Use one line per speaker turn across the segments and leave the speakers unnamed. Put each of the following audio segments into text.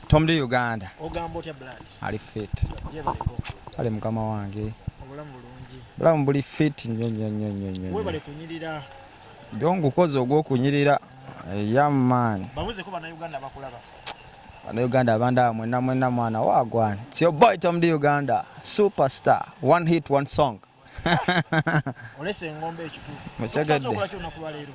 Tom the Uganda.
Ogamba otya blood.
Ali fit.
Jebaleko.
Ali mukama wange.
Obulamu bulungi.
Bulamu buli fit nnyo.
Wewe bale kunyirira.
Byongo kozo ogw'okunyirira. Yeah man.
Babuze ko bana Uganda bakulaba.
Bana Uganda abanda mwena mwana wagwana. It's your boy Tom the Uganda. Superstar. One hit, one song.
Olese ngombe ekitu.
Mchegede.
Okola kyo nakuba leero.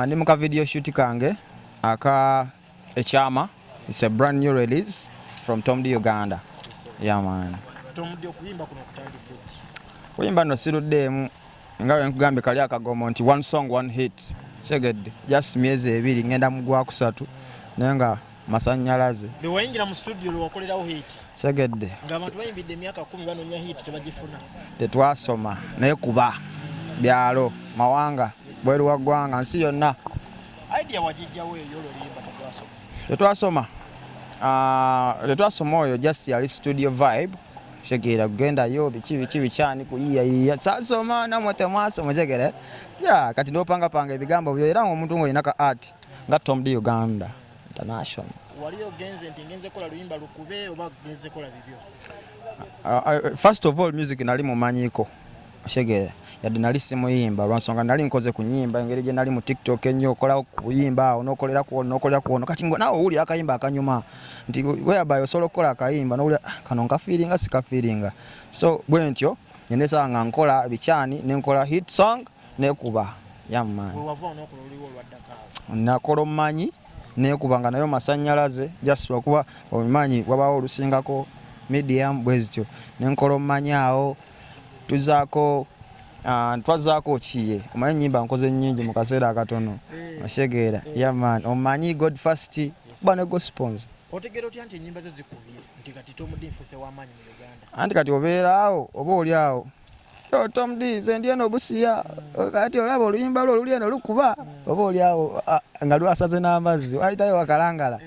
Ndi muka video shoot kange. Aka Echama. It's a brand new release from Tom the Uganda. Yeah man.
Tom the okuyimba kuno kutandise.
Kuyimba no siruddemu. Ngawe nkugambe kali akagomo nti one song one hit. Chegede. Just myezi ebiri ngenda mugwa kusatu. Nenga masanyalaze.
Bewayingira mu studio lwakolerawo hit.
Chegede.
Ng'abantu bayimbidde emyaka 10 banonya hit tebagifuna.
Tetwasoma naye kuba byalo mawanga bweru wa ggwanga nsi yonna.
Idea wajijjawo eyo lwolimba
tetwasoma. Tetwasoma oyo just yali studio vibe. Shegera kugenda yo biki bichani kuyiya sasoma namwe temwasoma chegere. Ya kati ndopanga ebigambo byo era omuntu ngo inaka art nga Tom the Uganda International.
Waliyo genze ntingenze kola luyimba lukube oba genze kola bibyo.
First of all music nali mumanyiko. Shegere yadi nali simuyimba lwansonga nali nkoze kunyimba engeri je nali mu TikTok ennyo kola kuyimba onokolera kuono kati ngo nawo uli akayimba akanyuma nti whereby osolo kola akayimba no uli kano nka feelinga sika feelinga so bwentyo nyendesa nga nkola bichani nenkola hit song nekuba yamman
wava onokololiwo lwaddaka
nakolo manyi nekubanga nayo masanyalaze just wakuba omanyi wabawo olusingako medium bwezityo nenkolo manyaawo tuzaako twazaako kiye omanyi nyimba nkoze nnyingi mu kaseera akatono ashegera yeah man omanyi God first bane gospels
otegera otya nti nyimba zo zikubye nti kati Tom D mfuse w'amaanyi mu Uganda
anti kati obeeraawo oba oliawo yo Tom D ze ndiye no busiya kati olaba oluyimba lwo luli eno lukuba oba oliawo nga lwasaze n'amazzi wayitayo wakalangala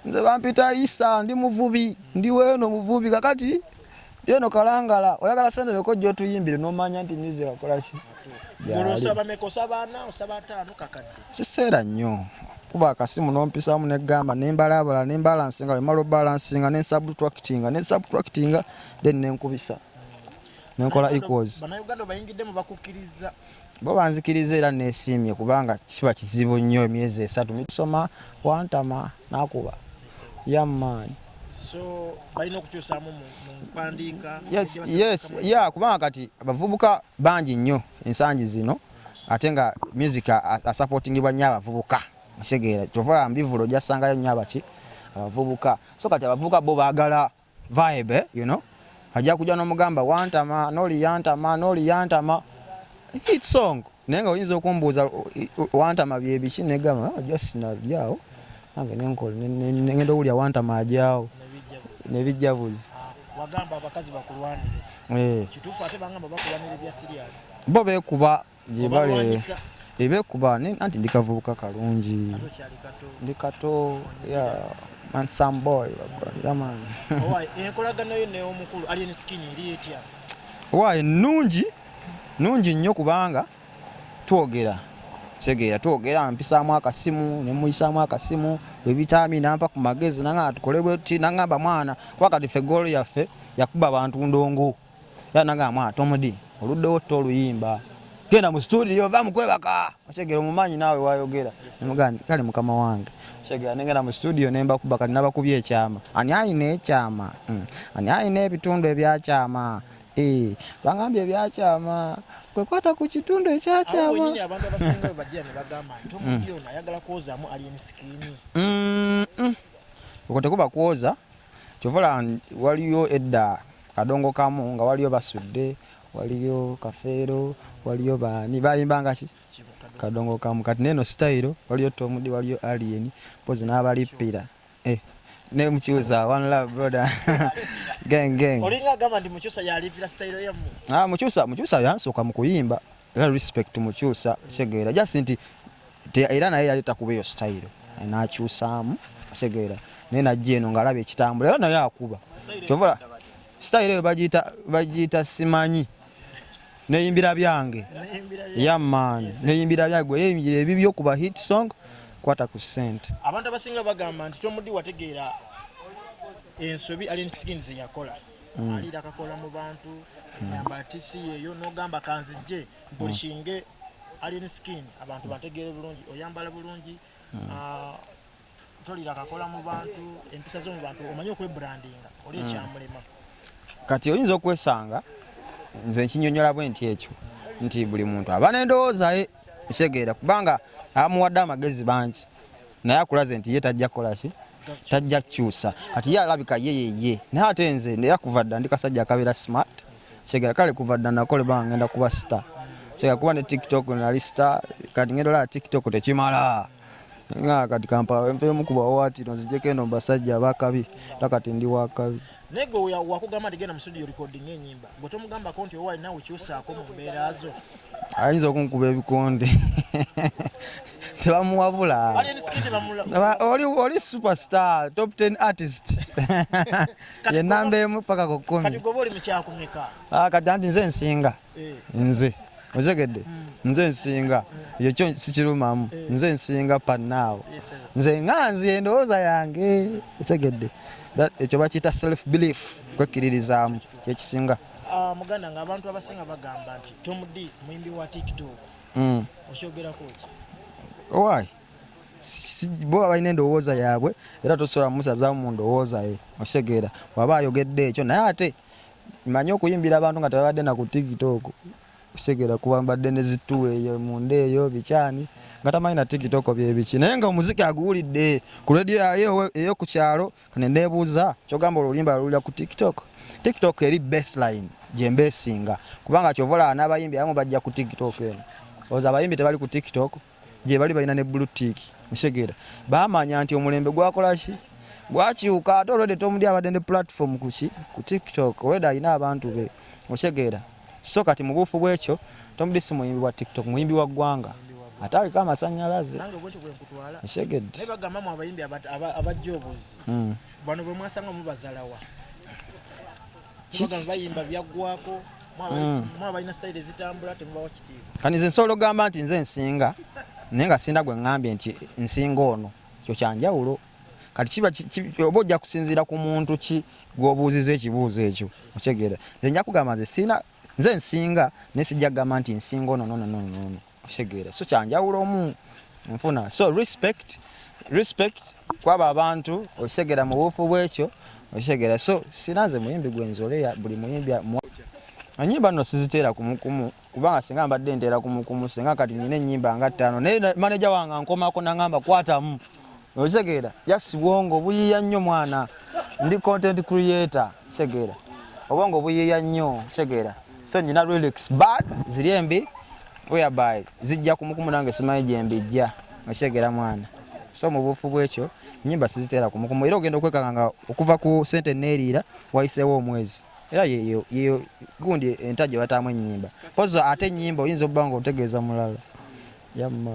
nze bampita Isa ndi muvubi ndi weno muvubi kakati yeno kalangala oyagala sente leko jjo tuyimbire no manya nti music akola ki
Gorosaba mekosa na osaba 5 kakadde
kiseera nnyo kuba akasimu nompisamu negamba nembalabala nembalansinga wemalo balansinga nesubtractinga then nenkubisa nenkola equals
bana Uganda bayingidde mu bakukiriza
bo banzikiriza era nesimye kubanga kiba kizibu nnyo emyezi 3 mitusoma Wantama nakuba yeah man
so balina okukyusamu mu mpandika
yes yeah kubanga kati abavubuka bangi nnyo ensangi zino ate nga music supportingibwa nnyo abavubuka ashegera kyova mbivulo jasangayo nnyo abaki abavubuka so kati abavubuka bo baagala vibe you know ajja kujja n'omugamba Wantama noli yantama hit song nenga oyinza okumbuuza Wantama byebiki negamba just nalyawo nange nenkola ngenda owulya Wantama ajyawo nebijjabuzi
wagamba abakazi bakulwanire kituufu ate bangamba bakulwanire bya serious
bo beekuba gyebale ebekuba anti ndikavubuka kalungi ndikato yeah man some boy yeah man
owai enkolagano yo ne omukulu alien skin eri etya
owai nungi nnyo kubanga twogera mpisaamu akasimu nemuyisaamu akasimu bwebitami nampa ku magezi nanga tukolebwe ti nangamba mwana wakati fegolo yaffe yakuba abantu ndongo nanga mwana Tom D oluddewo oluyimba genda mu studio va mukwebaka ashegera omumanyi naawe wayogera nemugandi kale mukama wange ashegera nengenda mu studio nemba kubaka nabakubye ekyama ani ayina ekyama ani ayina ebitundu ebyakyama bangambye ebyakyama kwekwata ku kitundu ekyakyama
abonyine abantu abasinga bajja ne bagamba Tom D ono ayagala kwozaamu alien skin
okotekuba kwoza kyovola waliyo edda kadongo kamu nga waliyo basudde waliyo kafeero waliyo bani bayimbanga ki kadongo kamu kati neno style waliyo Tom D waliyo alien pozi n'abalippira ne mukyusa one love brother gang
olinga gamba ndi mukyusa yalipira style yamu
mukyusa yansoka mu kuyimba era respect mukyusa shegera just nti era naye yaleta kubeyo style n'akyusaamu shegera nena jeno ngalabe ekitambula era naye akuba kyovola style bagita simanyi neyimbira byange yeah man neyimbira byagwe yeyimbira ebibyo kuba hit song kwata ku ssente.
Abantu abasinga bagamba nti Tom D wategeera ensobi Alien Skins yakola. Alira akakola mu bantu yamba TC eyo n'ogamba kanzije mpolishinge Alien Skin abantu bategeere bulungi oyambala bulungi tolira akakola mu bantu empisa zo mu bantu omanyi okwebrandinga oli ekyamulema.
Kati oyinza okwesanga nze nkinyonyola bwe nti ekyo nti buli muntu aba n'endowooza ye ekitegeera kubanga amuwadde amagezi bangi naye akulaze nti ye tajja kukola ki tajja kukyusa kati ye alabika ye naye ate nze era kuva dda ndi kasajja akabeera smart kitegeera kale kuva dda nakole banga ngenda kuba star kitegeera kuba ne TikTok nali star kati ngenda olaba TikTok tekimala nga kati kampa mpeemu kuba wati nzijeko eno basajja abakabi kati ndi wakabi.
Nego wakugamba ndigenda mu studio recording enyimba bwe tomugambako nti owali nawe kyusaako mu mbeera zo
ayinza okunkuba ebikonde tebamuwabula oli superstar top 10 artist ye namba emu paka ku 10
kati goba oli mukyakumeka
kati anti nze nsinga nze ozegedde nze nsinga ekyo sikirumamu nze nsinga panaawo nze nganzi endowooza yange otegedde ekyo bakiyita self belief kwekkiririzaamu kyekisinga.
Muganda nga abantu abasinga bagamba nti Tom D muyimbi wa TikTok okyogerako ki?
Why? Bo balina endowooza yaabwe era tosobola musazaamu mu ndowooza ye okitegeera waba ayogedde ekyo naye ate manyi okuyimbira abantu nga tebabadde na ku TikTok okitegeera kuba mbadde ne zittuwa eyo munda eyo bikyani nga tamanyi na TikTok byebiki naye nga omuziki aguwulidde ku radio eyo ku kyalo ne neebuuza kyogamba olulimba lulira ku TikTok eri baseline gyemba esinga kubanga kyovola n'abayimbi abamu bajja ku TikTok eno oza abayimbi tebali ku TikTok gye bali balina ne blue tick okitegeera baamanya nti omulembe gwakola ki gwakyuka ate olwedde Tom D abadde ne platform ku TikTok olwedde alina abantu be okitegeera so kati mu buufu bwekyo Tom D si muyimbi wa TikTok muyimbi wa ggwanga ate aliko amasannyalaze okitegeedde
naye bagambamu abayimbi abajja obuzi bano bwe mwasanga mubazalawa bayimba byaggwako mwabalina style ezitambula temubawa kitiibwa
kani nze nsobola ogamba nti nze nsinga naye nga sinda gwe ŋŋambye nti nsinga ono kyo kyanjawulo kati kiba oba ojja kusinziira ku muntu ki gw'obuuziza ekibuuzo ekyo okitegeera nze nja kugamba nze nsinga naye sijja kugamba nti nsinga ono nono okitegeera so kyanjawulo omu nfuna so respect kwaba abantu okitegeera mu buufu bwekyo okitegeera so sinanze muyimbi gwenzoleya buli muyimbi enyimba nno siziteera kumukumu kubanga singa mbadde nteera kumukumu singa kati nina ennyimba nga 5 naye maneja wange ankomako nangamba kwatamu okitegeera yasi bwongo buyiiya nnyo mwana ndi content creator okitegeera obwongo buyiiya nnyo okitegeera so njina lyrics bad ziri embi whereby zijja kumukumu nange simanyi gyembijja okitegeera mwana so mu buufu bwekyo nyimba siziteera kumukumu era ogenda okwekanga okuva ku sente neeriira wayiseewo omwezi era yeyo gundi entajja bataamu ennyimba poza ate ennyimba oyinza okuba nga otegeeza mulala yamma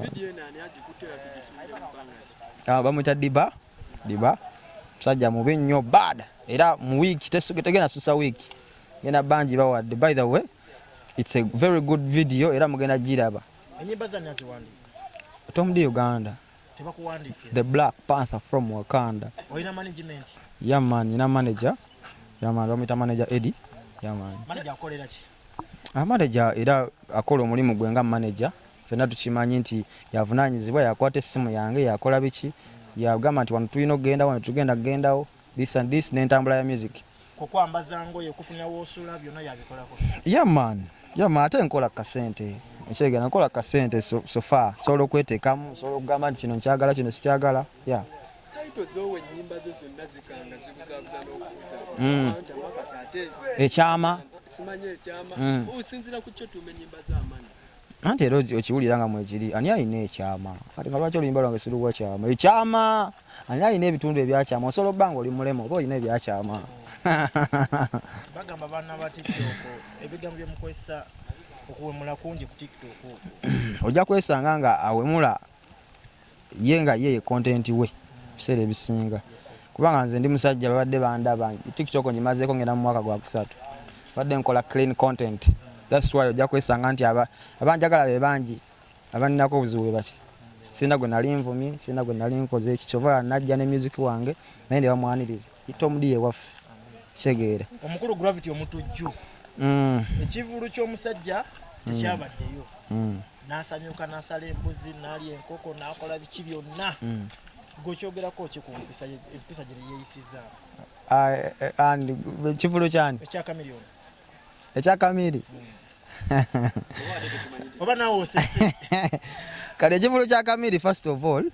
bamwita diba musajja mubi nnyo bad era mu wiiki tegenda susa wiiki genda bangi bawadde by the way it's a very good video era mugenda giraba
enyimba zanne aziwandika
Tom D Uganda
tebakuwandike
the Black Panther from Wakanda
oyina management
yaman nina manager yaman bamwita manager Eddie yaman
manager akolera ki
manager era akola omulimu gwe nga manager fena tukimanyi nti yavunaanyizibwa yakwata essimu yange yakola biki yagamba nti wano tulina okugenda wano tugenda kugendawo this and this n'entambula ya music
kukwambaza ngoye okufunira woosula byonna yabikolako
yaman ate nkola kasente ekyegeera nkola kasente so far sobola okweteekamu sobola okugamba nti kino nkyagala kino sikyagala ya ekyama anti era okiwulira nga mwekiri ani alina ekyama kati nga lwaki oluyimba lwange siruwa kyama ekyama ani alina ebitundu ebyakyama osobola okuba nga oli mulema oba olina ebyakyama
bagamba baana ba TikTok ebigambo byemukozesa okuwemula kungi ku TikTok
ojja kwesanga nga awemula ye nga ye content we biseera ebisinga kubanga nze ndi musajja babadde bandaba TikTok ngimazeeko ngenda mu mwaka gwa 3 badde nkola clean content that's why ojja kwesanga nti abanjagala be bangi abaninako obuzibu bwe bati sina gwe nali nvumye sina gwe nali nkoze ekikyova najja ne music wange naye ne bamwaniriza itomudiye waffe kitegeera
omukulu gravity omutujju ekivulu ky'omusajja tekyabaddeyo n'asanyuka n'asala embuzi n'alya enkoko n'akola biki byonna gw'okyogerako ki ku empisa gye yeeyisiza
ekivulu kyani ekya kamiri
oba naawe osese
kale ekivulu kya kamiri first of all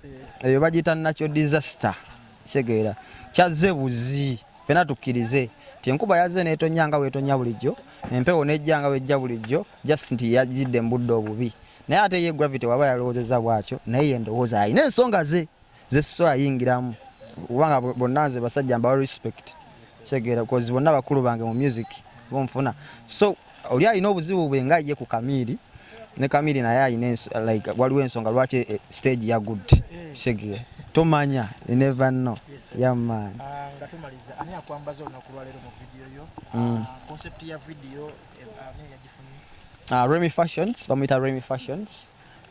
eyo bagiyita natural disaster kitegeera kyazze buzi fena tukkirize ti enkuba yazze n'etonyanga weetonya bulijjo empewo n'ejjanga wejja bulijjo just nti yajjidde mu budde obubi naye ate ye gravity waba yalowoozezza bwatyo naye ye ndowooza ayina ensonga ze sisobola ayingiramu kubanga bonna nze basajja mbawa respect kitegeera kozi bonna bakulu bange mu music bonfuna so oli alina obuzibu bwe nga ye ku kamiri ne kamiri naye ayina like waliwo ensonga lwaki stage ya good kitegeera tomanya you never know yeah man
nga tumaliza ani akwambaza olunaku lwaleero mu video yo concept ya video ani yagifunye
Remy Fashions bamuyita Remy Fashions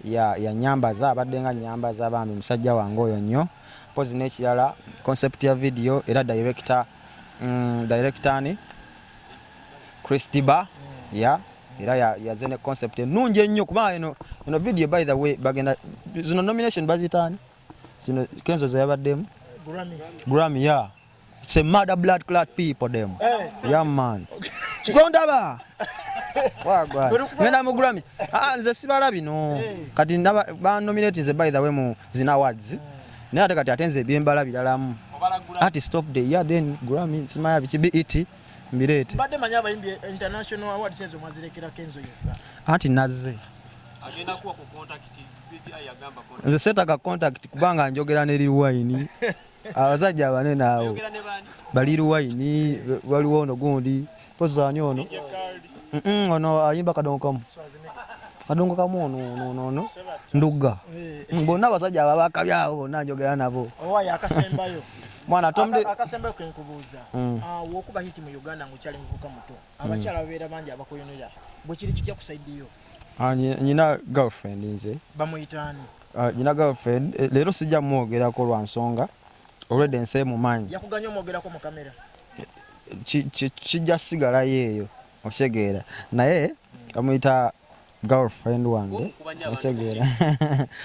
ya nyambaza abadde nga nyambaza bambi musajja wange oyo nnyo pozi n'ekirala concept ya video era director ni Chris Diba era yaze ne concept ennungi ennyo kuba eno video by the way bagenda zino nomination bazitaani zino Kenzo ze yabaddemu Grammy it's a mother blood clot people them yeah man chikondaba wagwa mena mu Grammy nze sibala bino kati ba nominate nze by the way mu zina awards naye ate kati atenze ebyembala biralamu artist of the year then Grammy simaya bikibi iti mbirete
badde manya abayimbi international awards ezo mwazirekera Kenzo yekka
anti nazze
agenda kuwa ku contact ayagamba contact
nze setaka contact kubanga njogera ne Lwaki abasajja abanene awo bali Lwaki waliwo ono gundi pozani ono ono ayimba kadongo kamu ono nduga bonna abasajja ababaka byawo bonna njogera nabo
owaye akasembayo
mwana tomde
akasembayo kenkubuuza wokuba hiti mu Uganda ngukyali muvuka muto abakyala babeera bangi abakuyonera bwe kiri kijja kusaidiyo
nyina girlfriend nze
bamuyitaani
nyina girlfriend leero sijja mwogerako lwa nsonga already nse mu manyi
yakuganya omwogerako mu kamera
kijja sigalayo eyo okitegeera naye bamuyita girlfriend wange okitegeera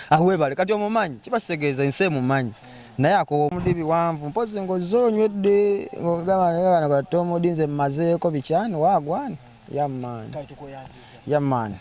awebale kati omumanyi kibasitegeeza nse mumanyi naye akowa omudi biwanvu mpozi ngozonywedde ngogamba kati omudi nze mmazeeko bikyani wagwani yamani
kale tukoyanziza
yamani